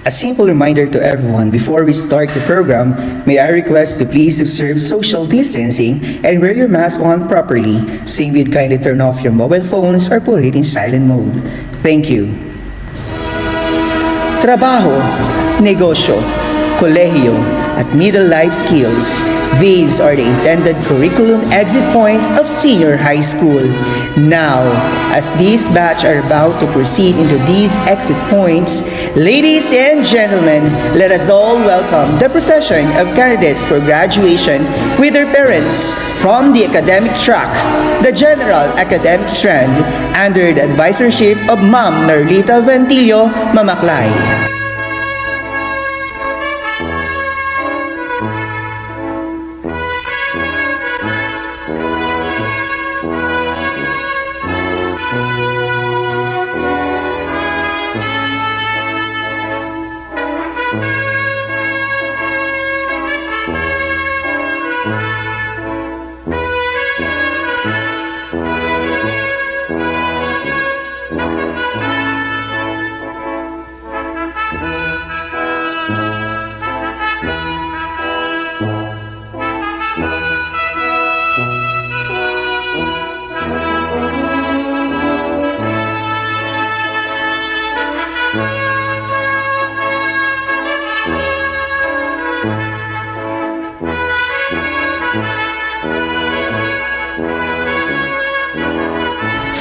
A simple reminder to everyone before we start the program, may I request to please observe social distancing and wear your mask on properly. Same with kindly turn off your mobile phones or put it in silent mode. Thank you. Trabaho, negosyo, kolehiyo, at middle life skills. These are the intended curriculum exit points of senior high school. Now, as this batch are about to proceed into these exit points, ladies and gentlemen, let us all welcome the procession of candidates for graduation with their parents from the academic track, the general academic strand, under the advisorship of Ma'am Narlita Ventillo Mamaklay.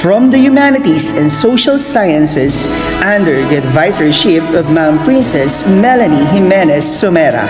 From the Humanities and Social Sciences under the advisorship of Ma'am Princess Melanie Jimenez Somera.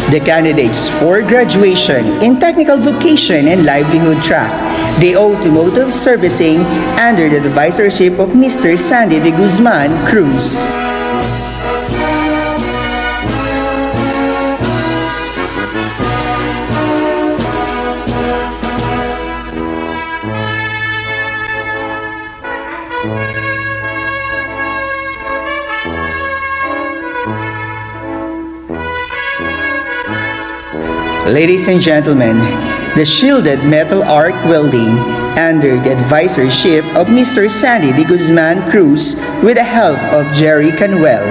The candidates for graduation in technical vocation and livelihood track, the automotive servicing under the advisorship of Mr. Sandy de Guzman Cruz. Ladies and gentlemen, the shielded metal arc welding under the advisorship of Mr. Sandy de Guzman Cruz with the help of Jerry Canwell.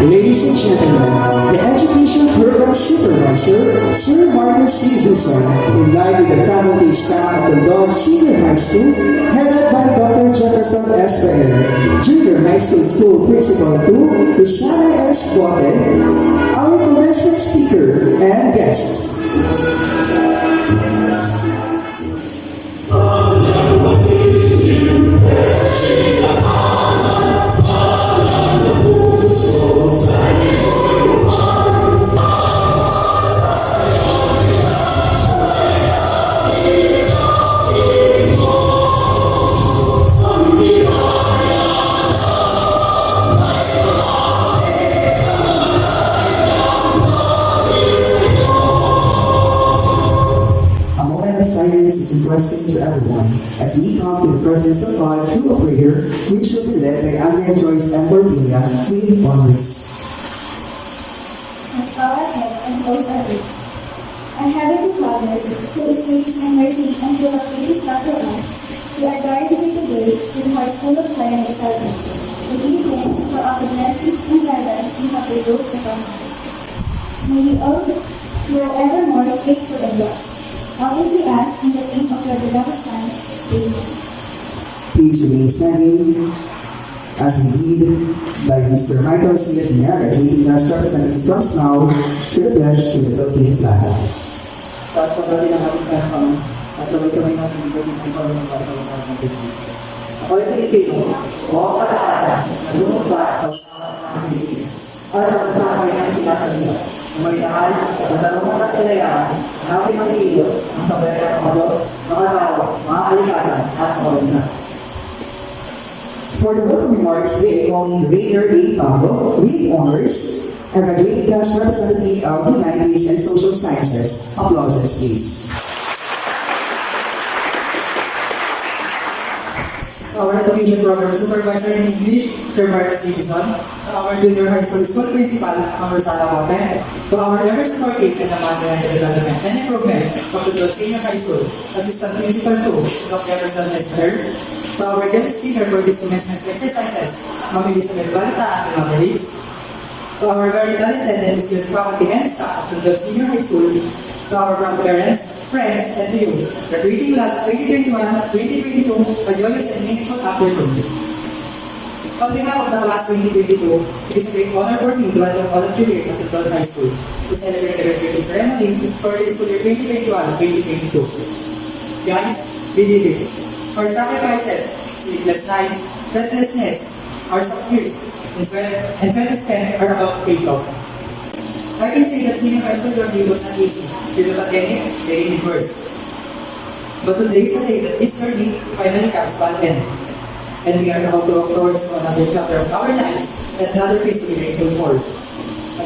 Ladies and gentlemen, the Education Program Supervisor, Sir Marcus C. Dusan, in line with the faculty staff of Tondod Senior High School, headed by Dr. Jefferson Senior High School Principal 2, Rosana S. Bote, our commencement speaker and guests. A moment of silence is requested to everyone as we come to the presence of God through a prayer which will be led by Andrea Joyce and Cordelia with honors. Let's bow our head and close our lips. Our Heavenly Father, who is rich in mercy and full of greatest love for us, we are gathered here today with hearts full of joy and excitement. We give thanks for all the blessings and guidance you have bestowed upon us. May we all grow ever more faithful and blessed. All this we ask in the name of your beloved Son. Amen. Please remain standing as we lead by Mr. Michael C. Athena, graduating class representative comes now to the pledge to the Philippine flag. Taas pa natin ang ating kampang at sabay-sabay natin ibigasin ang parang basa ng ating Pilipino. Ako ay Pilipino, o ang katakata na lumutla sa mga Pilipino. At sa pagkakay ng sinasalita, na may nakal at narungan at kalayaan na aking mga ilos ang sabayan ng mga Diyos, mga tao, mga kalikasan at mga bansa. For the welcome remarks, we call in Rainer A. Pablo with honors, our graduating class representative of Humanities and Social Sciences. Applauses, please. Our Education Program Supervisor in English, Sir Marcus Davison, to our Junior High School Principal, Ma'am Rosana Bote, to our ever supportive and management development and improvement of the Senior High School, Assistant Principal 2, Dr. Emerson Esmer, to our guest speaker for this commencement exercises, Ma'am Elizabeth Balta and Ma'am Elise, to our very talented and skilled faculty and staff of the Senior High School, to our grandparents, friends, and to you, graduating class 2021-2022, a joyous and meaningful afternoon. On behalf of the class 2022, it is a great honor for me to welcome all of you here at the Tondod High School to celebrate the graduating ceremony for the school year 2021-2022. Guys, we did it. Our sacrifices, sleepless nights, restlessness, hours of tears, and sweat spent are about to pay off. I can say that senior high school journey was not easy. Due to the pandemic, they ended worse. But today is the day that this journey finally comes to an end. And we are about to walk towards another chapter of our lives and another phase to be grateful for.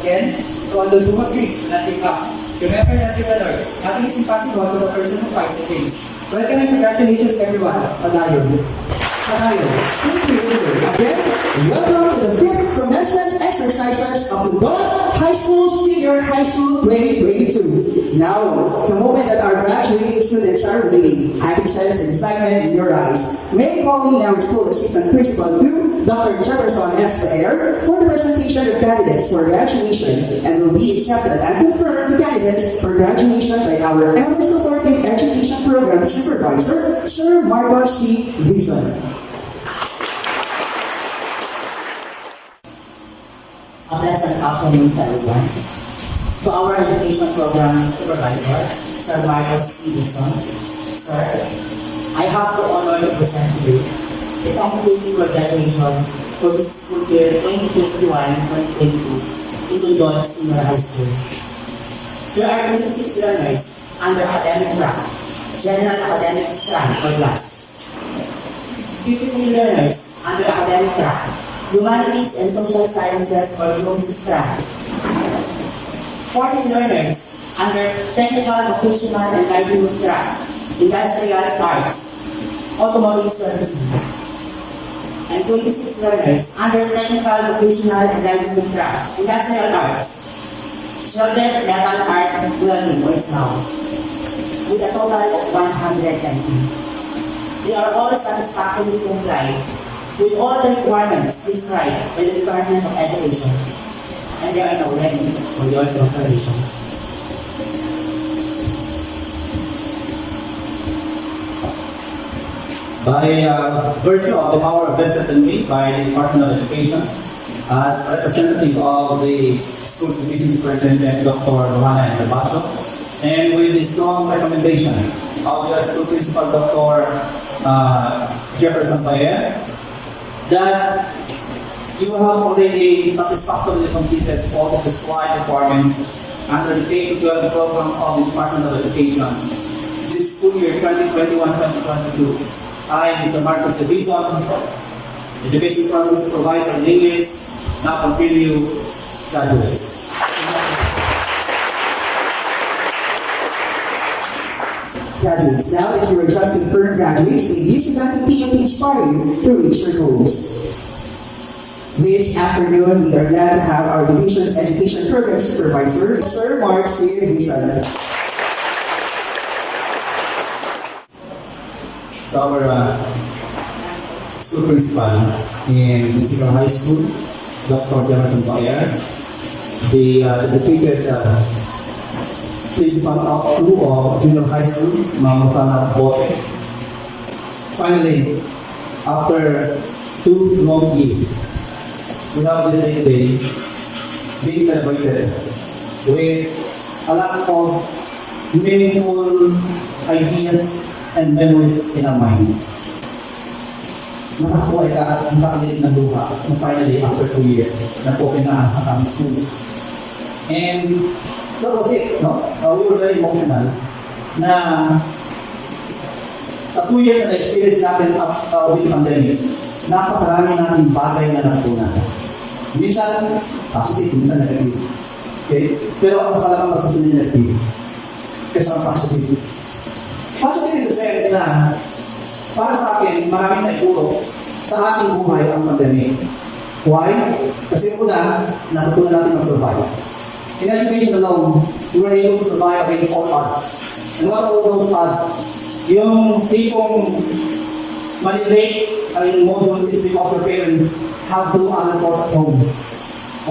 Again, to all those who have dreams do not give up. Remember that with the Lord, nothing is impossible to the person who fights and dreams. Welcome and congratulations everyone. Padayon. Padayon. Thank you, Rainer. Again, welcome to the 5th commencement exercises of the Tondod High School Senior High School 2022. Now, the moment that our graduating students are waiting, I can sense the excitement in your eyes. May I call in our school assistant principal 2, Dr. Jefferson S. Air, for the presentation of candidates for graduation, and will be accepted and confirmed the candidates for graduation by our ever-supporting education program supervisor, Sir Marcos C. Vison. A pleasant afternoon to everyone. To our education program supervisor, Sir Marcos C. Dixon. Sir, I have the honor to present to you the candidates for graduation for this school year 2021-2022 in Tondod Senior High School. There are 26 learners under academic track, general academic strand or class. 53 learners under academic track, Humanities and Social Sciences or HUMS strand. 14 learners under Technical, Vocational and Livelihood track, Industrial Arts, Automotive Servicing. And 26 learners under Technical, Vocational and Livelihood track, Industrial Arts, Shielded Metal Art Welding or SMAW, with a total of 120. They are all satisfactorily complied with all the requirements prescribed by the Department of Education, and they are now ready for your preparation. by virtue of the power vested in me by the Department of Education as representative of the School's Division Superintendent, Dr. Rohana Nabaso, and with the strong recommendation of your school principal, Dr. Jefferson Bayer, that you have already satisfactorily completed all of the required requirements under the K-12 program of the Department of Education this school year 2021-2022. I, Mr. Marcos Edison, Education Program Supervisor in English, now continue graduates. Graduates, now that you are just confirmed graduates, may this event continue to inspire you to reach your goals. This afternoon, we are glad to have our division's education program supervisor, Sir Mark C. Edison. To our school principal in Municipal High School, Dr. Jefferson Bayer, the dedicated principal of Junior High School, Ma'am Rosana Bote. Finally, after 2 long years, we have this day being celebrated with a lot of meaningful ideas and memories in our mind. Nakakuha ka ang nakaliit na luha na finally after 2 years, nag-open na ang schools. And that was it, no? We were very emotional na sa 2 years na experience natin with the pandemic, napakarami natin bagay na natutunan. Minsan positive, minsan negative. Okay? Pero ang masalaman mas susunod negative kaysa ang positive. Positive in the sense na para sa akin, maraming naituro sa ating buhay ang pandemic. Why? Kasi una, natutunan natin mag-survive. In education alone, we were able to survive against all odds. And what are those odds? Yung tipong malilate ang module is because your parents have to do other course at home.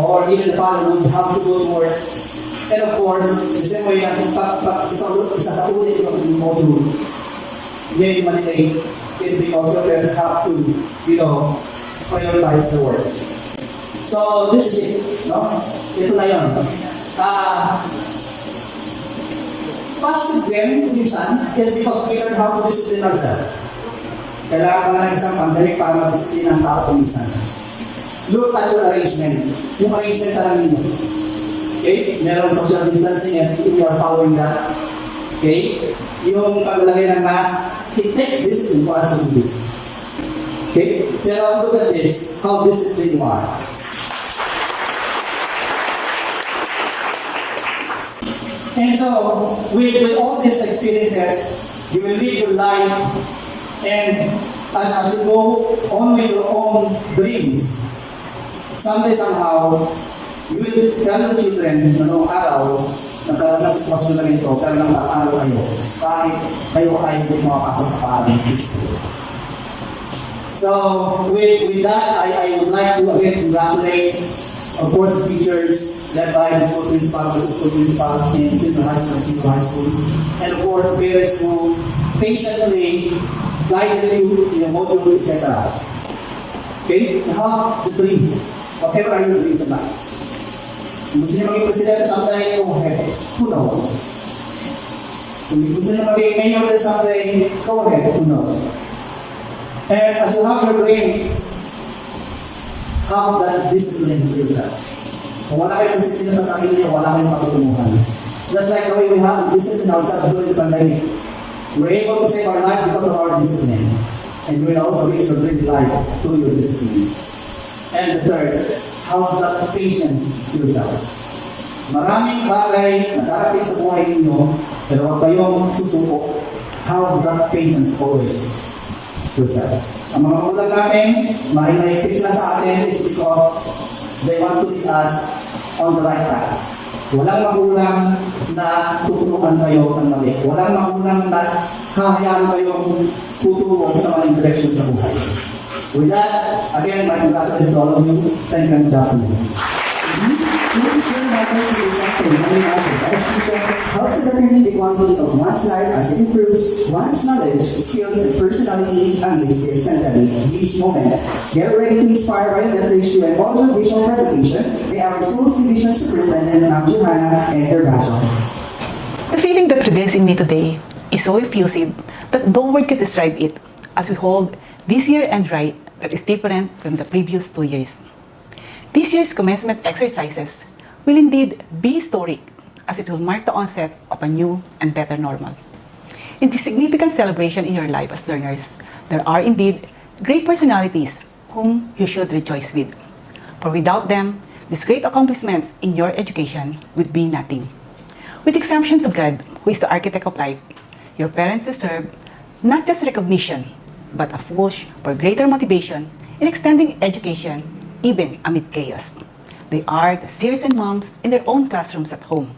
Or even the father would have to go to work. And of course, the same way na isasaulin yung module, yun yung malilate is because your parents have to, prioritize the work. So, this is it, no? Ito na yun. Positive din, minsan, is because we learn how to discipline ourselves. Kailangan ka ng isang pandemic para mag-discipline ang tao minsan. Look at your arrangement. Yung arrangement na lang nyo. Okay? Meron social distancing and if you are following that. Okay? Yung paglalagay ng mask, it takes discipline for us to do this. Okay? Pero look at this, how disciplined you are. And so, with all these experiences, you will live your life, and as you go on with your own dreams, someday somehow, you will tell your children na noong araw, nagkaroon ng sitwasyon na ito, pero nang mag-aral kayo, kahit kayo ay hindi makapasok sa parang Kristo. So, with that, I would like to again congratulate, of course, the teachers led by the school principal, in junior high school and senior high school, and of course, parents who patiently guided you in your modules, etc. Okay? So, have the dreams. Whatever are your dreams in life. Kung gusto niyo maging presidente someday, go ahead. Who knows? Kung gusto niyo maging mayor someday, go ahead. Who knows? And as you have your dreams, have that discipline for yourself. Kung wala kayong discipline sa sarili niyo, wala kayong patutunguhan. Just like the way we have to discipline ourselves during the pandemic. We're able to save our lives because of our discipline. And we will also reach your dream life through your discipline. And the third, have that patience yourself. Maraming bagay na darating sa buhay ninyo, pero huwag kayong susuko. Have that patience always yourself. Ang mga magulang natin, mahihigit sila sa atin, it's because they want to lead us on the right path. Walang magulang na tuturuan kayo ng mali. Walang magulang na hahayaan kayong tutulong sa maling direction sa buhay. With that, again, my congratulations to all of you. Thank you and good afternoon. Thank you, Sir Michael Silusa, for reminding us that education helps to determine the quality of one's life as it improves one's knowledge, skills, and personality amidst this pandemic. This moment, get ready to inspire by a message to a modern visual presentation by our Schools Division Superintendent, Ma'am Johanna Enderbaso. The feeling that prevails in me today is so effusive that no word can describe it as we hold this year and right that is different from the previous 2 years. This year's commencement exercises will indeed be historic as it will mark the onset of a new and better normal. In this significant celebration in your life as learners, there are indeed great personalities whom you should rejoice with. For without them, these great accomplishments in your education would be nothing. With exemption to God, who is the architect of life, your parents deserve not just recognition, but a push for greater motivation in extending education even amid chaos. They are the seers and moms in their own classrooms at home.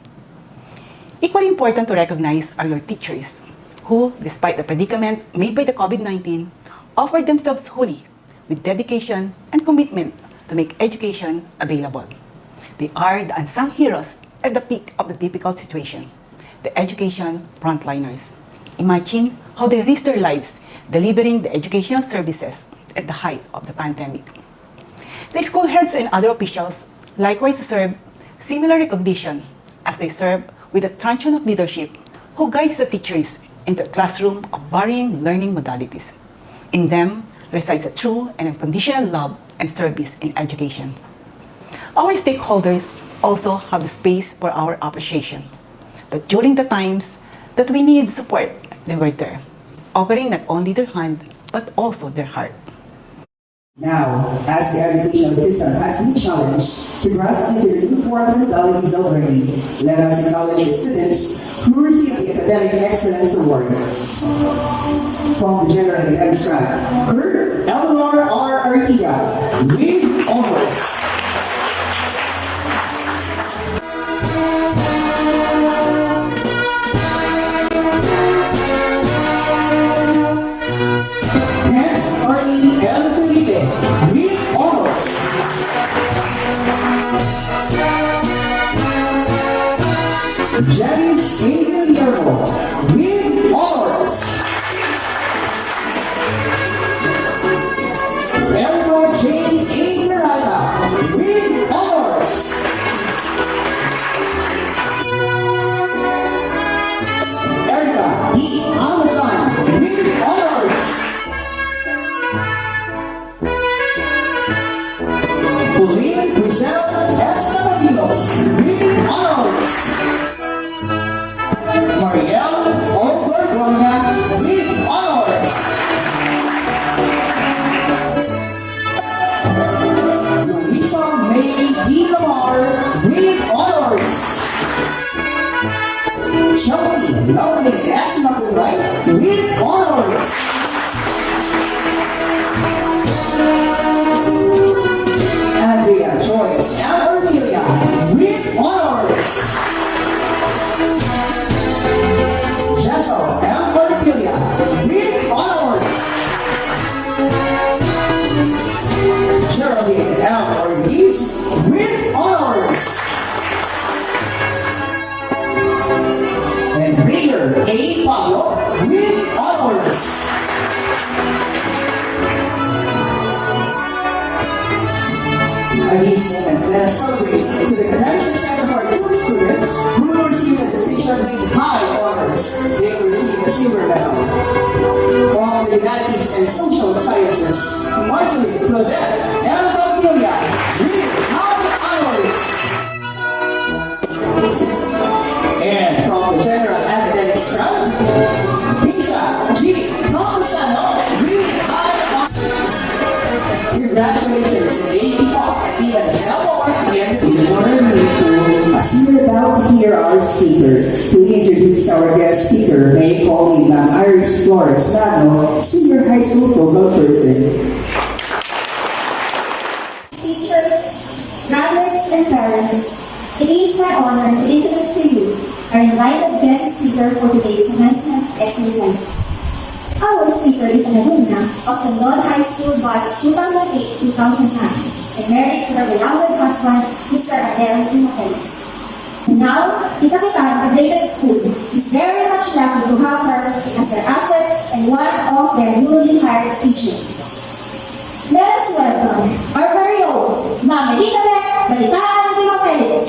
Equally important to recognize are your teachers, who, despite the predicament made by the COVID-19, offered themselves wholly with dedication and commitment to make education available. They are the unsung heroes at the peak of the difficult situation, the education frontliners. Imagine how they risked their lives delivering the educational services at the height of the pandemic. The school heads and other officials likewise deserve similar recognition as they serve with a truncheon of leadership who guides the teachers in the classroom of varying learning modalities. In them resides a true and unconditional love and service in education. Our stakeholders also have the space for our appreciation, that during the times that we need support, they were there, offering not only their hand, but also their heart. Now, as the educational system has been challenged to grasp into the new forms and modalities of learning, let us acknowledge the students who received the Academic Excellence Award. From the General Academic Track, Kurt Eleanor R. Artiga, with honors. Janice A. Guillermo, with honors. Erica Jane A. Miranda, with honors. Erica D. Amazon, with honors. Pauline Grisel S. Cavadinos, with honors. Marielle O. Gorgonia, with honors. Luisa May D. Lamar, with honors. Chelsea Lauren S. Maculay, with honors. Andrea Joyce M. Ortilia, with honors. Jessel M. Ortilia, with honors. Geraldine M. Ortiz, with honors. And Raider A. Pablo, with honors. At this moment, let us celebrate to the academic success of our two students who will receive the distinction with high honors. They will receive a silver medal. From the Humanities and Social Sciences, Marjorie Claudette L. Bagnolia, with high honors. And from the General Academic Staff, Tisha G. Campusano, with high honors. Congratulations, Lady Pop, even Elmore, and as we are about to hear our speaker, to introduce our guest speaker, may I call in Ma'am Iris Flores Magno, Senior High School Focal Person. Teachers, graduates, and parents, it is my honor to introduce to you our invited guest speaker for today's commencement exercises. Our speaker is an alumna of Tondod High School batch 2008-2009 and married to her beloved husband, Mr. Adele Timo. Now, Tita Kita Integrated School is very much lucky to have her as their asset and one of their newly hired teachers. Let us welcome our very own Ma'am Elizabeth Balitaan Pima Felix.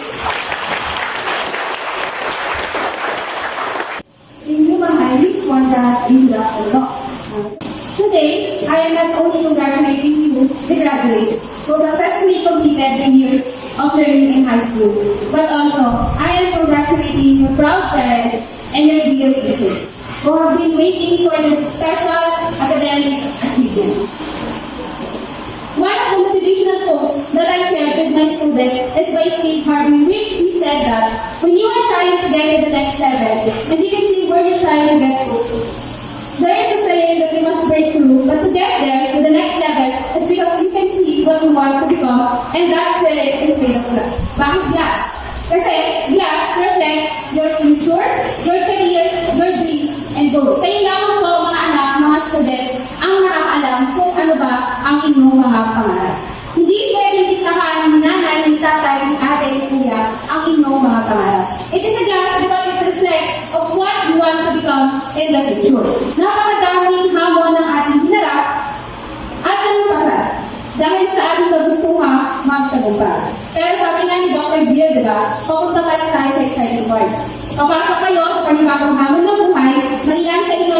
Thank you, Ma'am Irish, for that introduction. Today, I am not only congratulating you, the graduates, who successfully completed the years of learning in high school, but also I am congratulating your proud parents and your dear teachers who have been waiting for this special academic achievement. One of the motivational quotes that I shared with my student is by Steve Harvey, which he said that when you are trying to get to the next level, and you can see where you're trying to get to, there is a saying that you must break through, but to get there to the next level is because you can see what you want to become, and that saying is made of glass. Bakit glass? Kasi glass reflects your future, your career, your dream, and goal. Kayo lamang po, mga anak, mga students, ang nakakaalam kung ano ba ang inyong mga pangarap. Hindi pwedeng diktahan ni nanay, ni tatay, ni ate, ni kuya ang inyong mga pangarap. It is a glass because it reflects of what you want to become in the future. Napakadaming hamon ng ating hinarap at nalupasan dahil sa ating kagustuhan magtagumpay. Pero sabi nga ni Dr. Jill, diba, papunta tayo sa exciting part. Papasok kayo sa panibagong hamon ng buhay, mailan sa inyo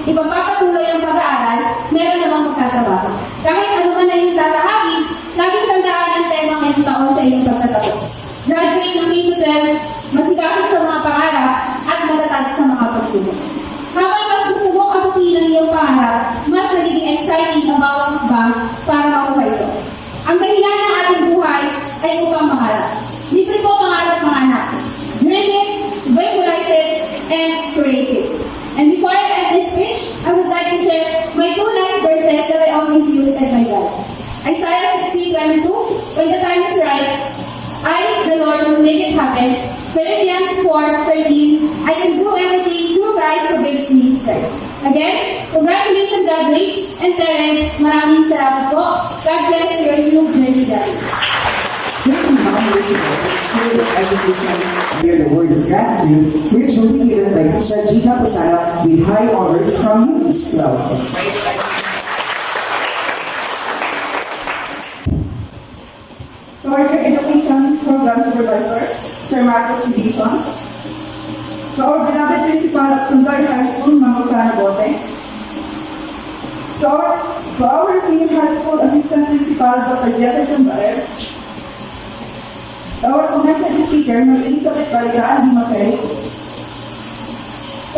ipagpapatuloy ang pag-aaral, meron namang magtatrabaho. Kahit ano man na yung tatahagin, laging tandaan ang tema ngayong taon sa inyong pagtatapos. Graduate ng K-12, masikapit sa mga pangarap at matatag sa mga pagsubok. Habang mas gusto mong abutin ang iyong pangarap, mas nagiging exciting about ba para makuha ito. Ang dahilan ng ating buhay ay upang mangarap. Libre po pangarap mga anak. Dream it, visualize it, and create it. And before I end this speech, I would like to share my two life verses that I always use in my life. Isaiah 60:22, when the time is right, I, the Lord, will make it happen. Philippians 4:13, I can do everything through Christ who gives me strength. Again, congratulations graduates and parents. Maraming salamat po. God bless your new journey, guys. Thank you, Ma'am Elizabeth. Here in education, hear the words gratitude, which will be given by Tisha Gina Posada with high honors from Youth Club. To our Education Program Supervisor, Sir Marcos Division. To our beloved Principal of Tondod High School, Ma'am Rosana Bote. To our Senior High School Assistant Principal, Dr. Jefferson Baer. To our Commencement Speaker, Ms. Elizabeth Balitaan Pima-Felix.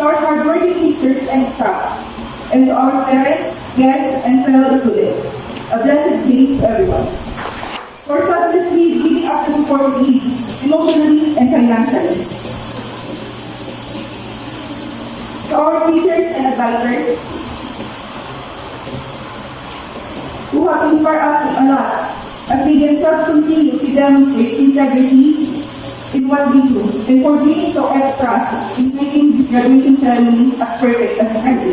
To our hardworking teachers and staff. And to our parents, guests, and fellow students. A blessed day to everyone. For selflessly giving us the support we need, emotionally and financially. To our teachers and advisors, who have inspired us a lot, as we themselves continue to demonstrate integrity in what we do, and for being so extra in making this graduation ceremony as perfect as it can be.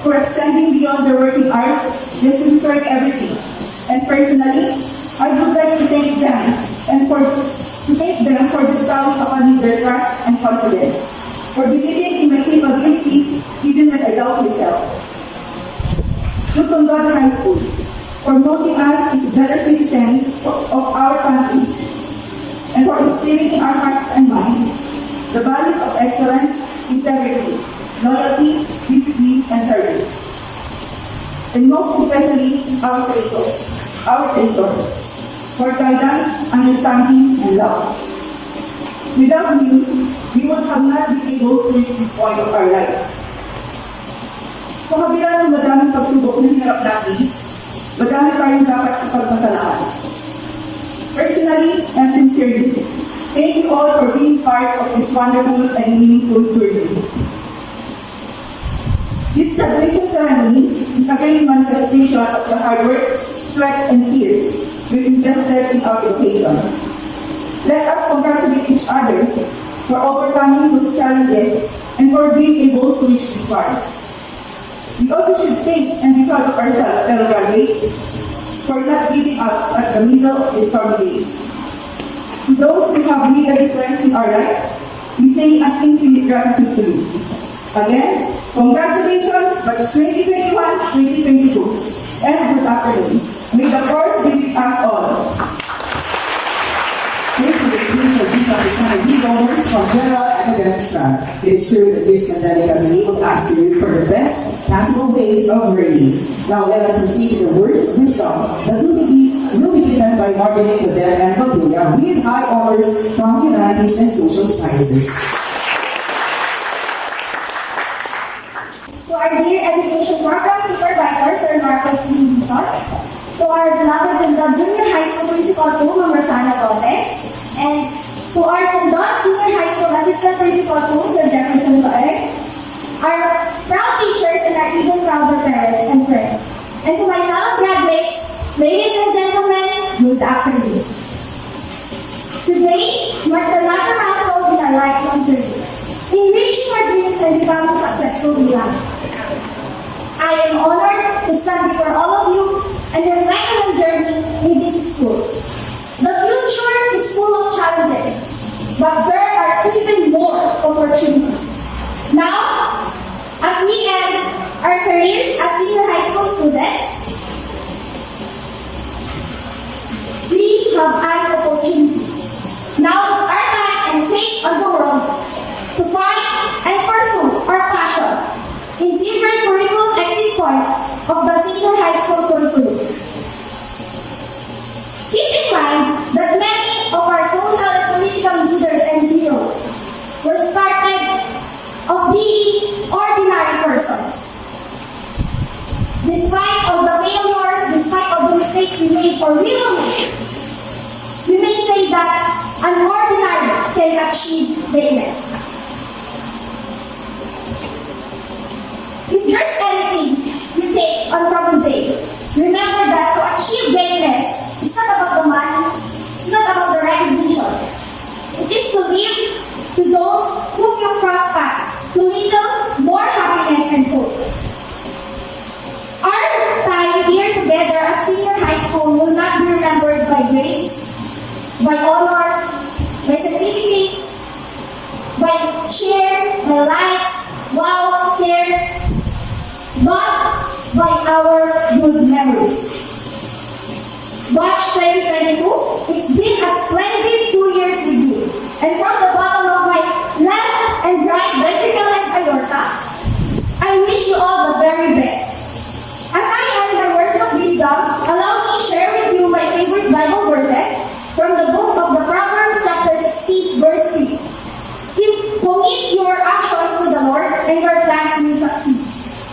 For extending beyond their working hours, just to prepare everything. And personally, I would like to thank them for bestowing upon me their trust and confidence, for believing in my capabilities even when I doubt myself. To Tondod High School, for molding us into better citizens of our country, and for instilling in our hearts and minds the values of excellence, integrity, loyalty, discipline, and service. And most especially, our creator, for guidance, understanding, and love. Without you, we would have not been able to reach this point of our lives. Sa kabila ng madaming pagsubok na hinarap natin, madami tayong dapat ipagpasalamat. Personally and sincerely, thank you all for being part of this wonderful and meaningful journey. This graduation ceremony is a great manifestation of the hard work, sweat, and tears we invested in our education. Let us congratulate each other for overcoming those challenges and for being able to reach this far. We also should thank and be proud of ourselves, fellow graduates, for not giving up at the middle of these stormy days. To those who have made a difference in our lives, we say an infinite gratitude to you. Again, congratulations, batch 2021-2022, and good afternoon. May the force be with us all. Thank you, the crucial deep representing leaders from general academic staff. It is true that this pandemic has enabled us to look for the best possible ways of learning. Now let us proceed to the words of wisdom that will be given by Marjorie Claudette and Babilla with high honors from humanities and social sciences. To our dear Education Program Supervisor, Sir Marcos C. Bison, to our beloved Tondod Junior High School Principal 2, Ma'am Rosana Cote, and to our Tondod Senior High School Assistant Principal 2, Sir Jefferson Loer, our proud teachers and our even prouder parents and friends, and to my fellow graduates, ladies and gentlemen, good afternoon. Today marks another milestone in our lifelong journey, in reaching our dreams and becoming successful in life. I am honored to stand before all of you and reflect on our journey in this school. The future is full of challenges, but there are even more opportunities. Now, as we end our careers as senior high school students, we have an opportunity. Now is our time and take on the world to find and pursue our passion in different curriculum exit points of the senior high school curriculum. Keep in mind that many of our social and political leaders and heroes were started of being ordinary persons. Despite all the failures, despite all the mistakes we made or we will make, we may say that an ordinary can achieve greatness. If there's anything you take on from today, remember that to achieve greatness, it's not about the money, it's not about the recognition. It is to live to those whom you cross paths, to little more happiness and hope. Our time here together as senior high school will not be remembered by grades, by honors, by certificates, by share, by likes, wow, cares, but by our good memories. Batch 2022, it's been a splendid 2 years with you. And from the bottom of my left and right ventricle and aorta, I wish you all the very best. As I end my words of wisdom, allow me to share with you my favorite Bible verses from the book of the Proverbs chapter 16, verse 3. Commit your actions to the Lord and your plans will succeed.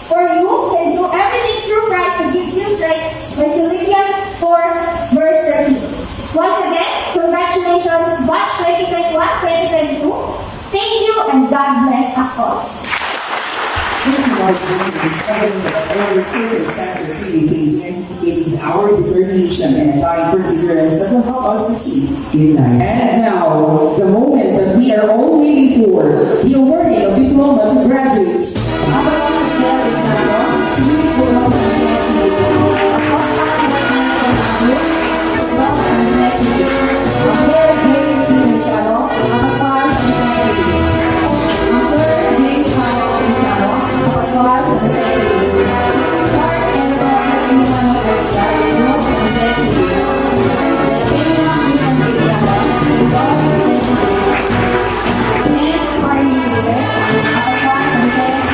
For you can do everything through Christ who gives you strength, by Philippians 4, verse 13. Once again, congratulations, batch 2021-2022. Thank you and God bless us all. Thank you, Marjorie, for discovering that whatever circumstances we face in, it is our determination and undying perseverance that will help us succeed in life. And now, the moment that we are all waiting for, the awarding of diploma to graduates. Habang sa Pilar Ignacio, sumili po lang sa Sesi. Tapos ang movement sa Namis, Tondod sa Sesi. Ang Mayor Gary Piniciano, nakaswal sa Sesi. Ang third James Mayo Piniciano, nakaswal sa Sesi. Clark Eleanor Piniciano sa Pilar, Tondod sa Sesi. Delphina Christian Gabriela, Tondod sa Sesi. And Marley David, nakaswal sa Sesi.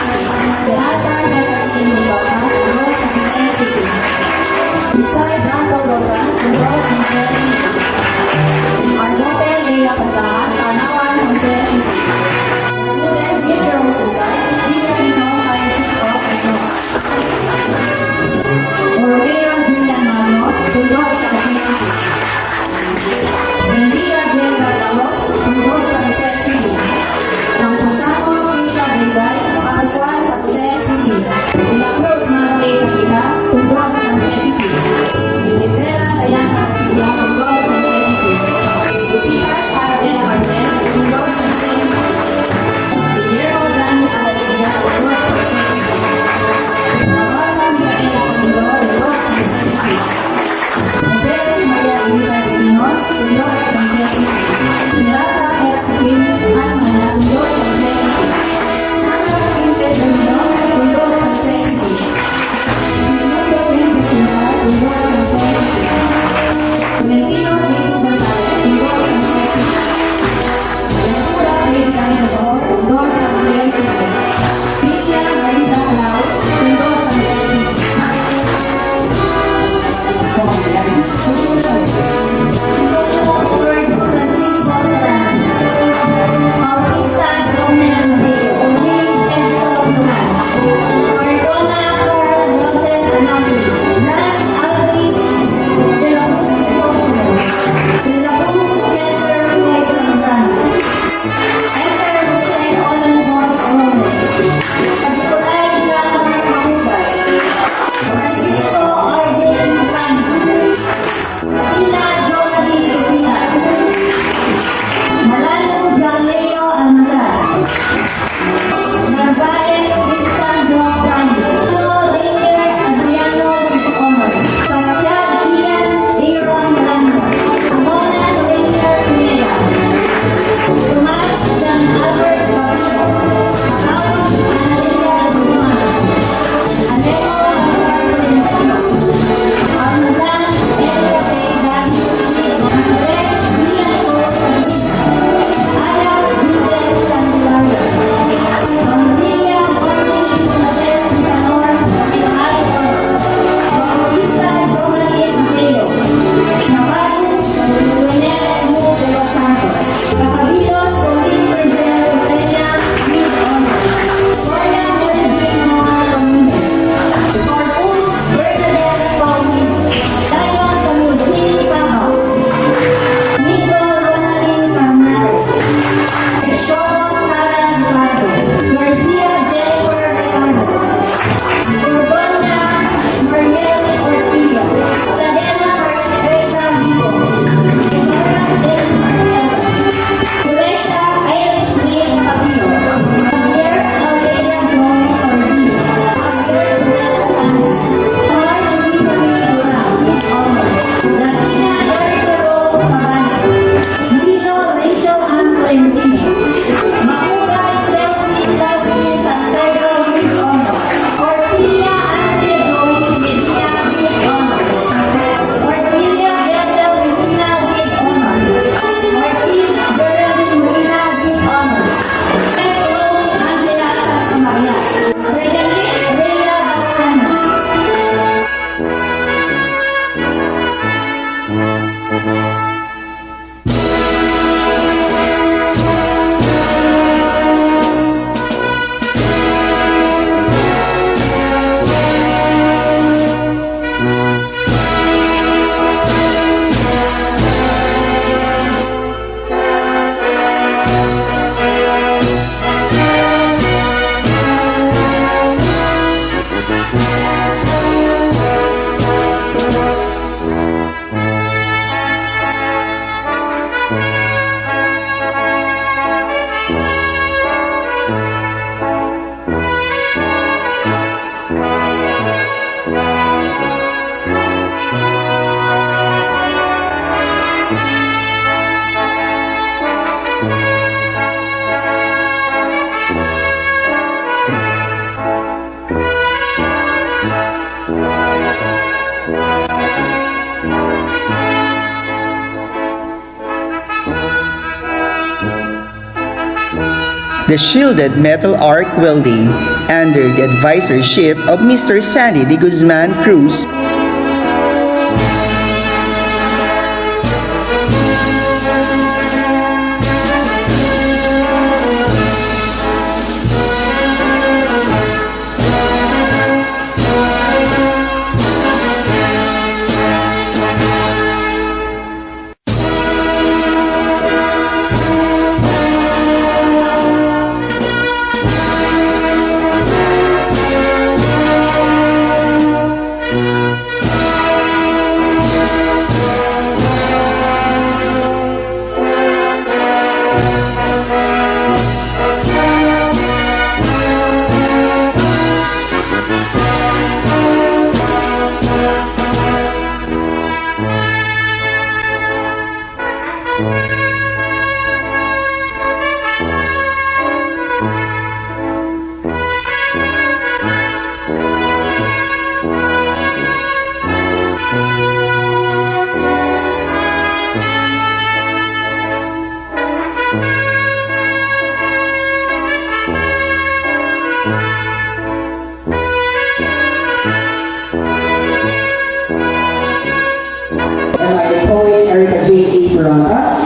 The shielded metal arc welding under the advisorship of Mr. Sandy de Guzman Cruz.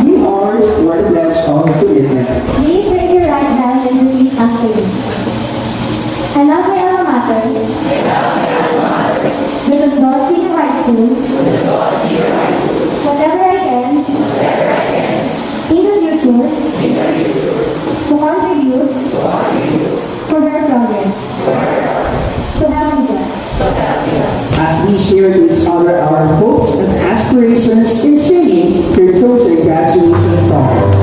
New honors for the pledge of commitment. Please raise your right hand and repeat after me. I love my alma mater. The Tondod Senior High School. Whatever I can. In the future. To contribute. For her progress. So help me God. As we share with each other our hopes and aspirations in singing your chosen graduation song.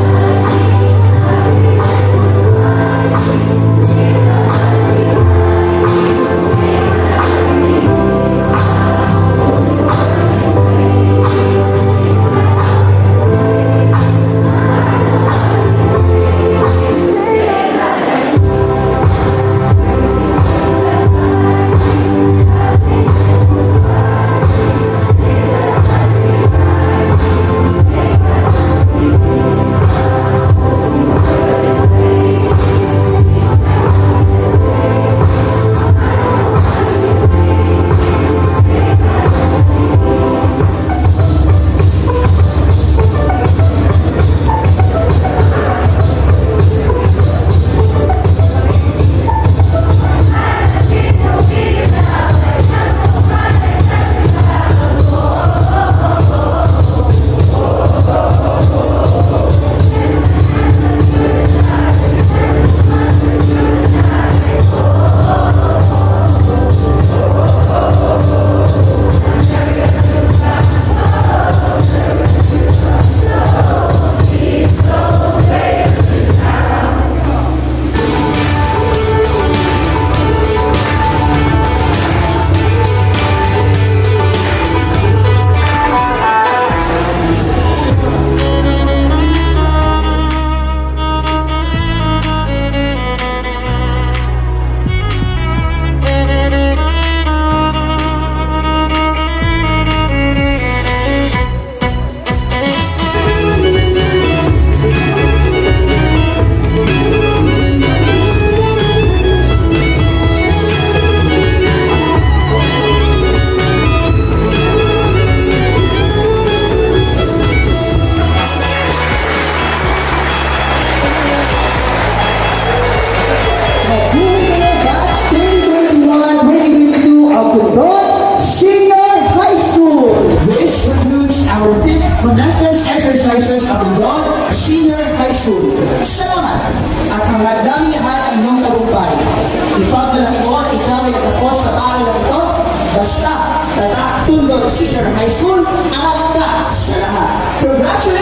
Commencement exercises of the Tondod Senior High School. Salamat! At hanggang dami lahat ang inyong tagumpay. Ipagmalaki ko na ikaw ay natapos sa paaralang ito. Basta, tatak Tondod Senior High School, angat ka sa lahat. Congratulations!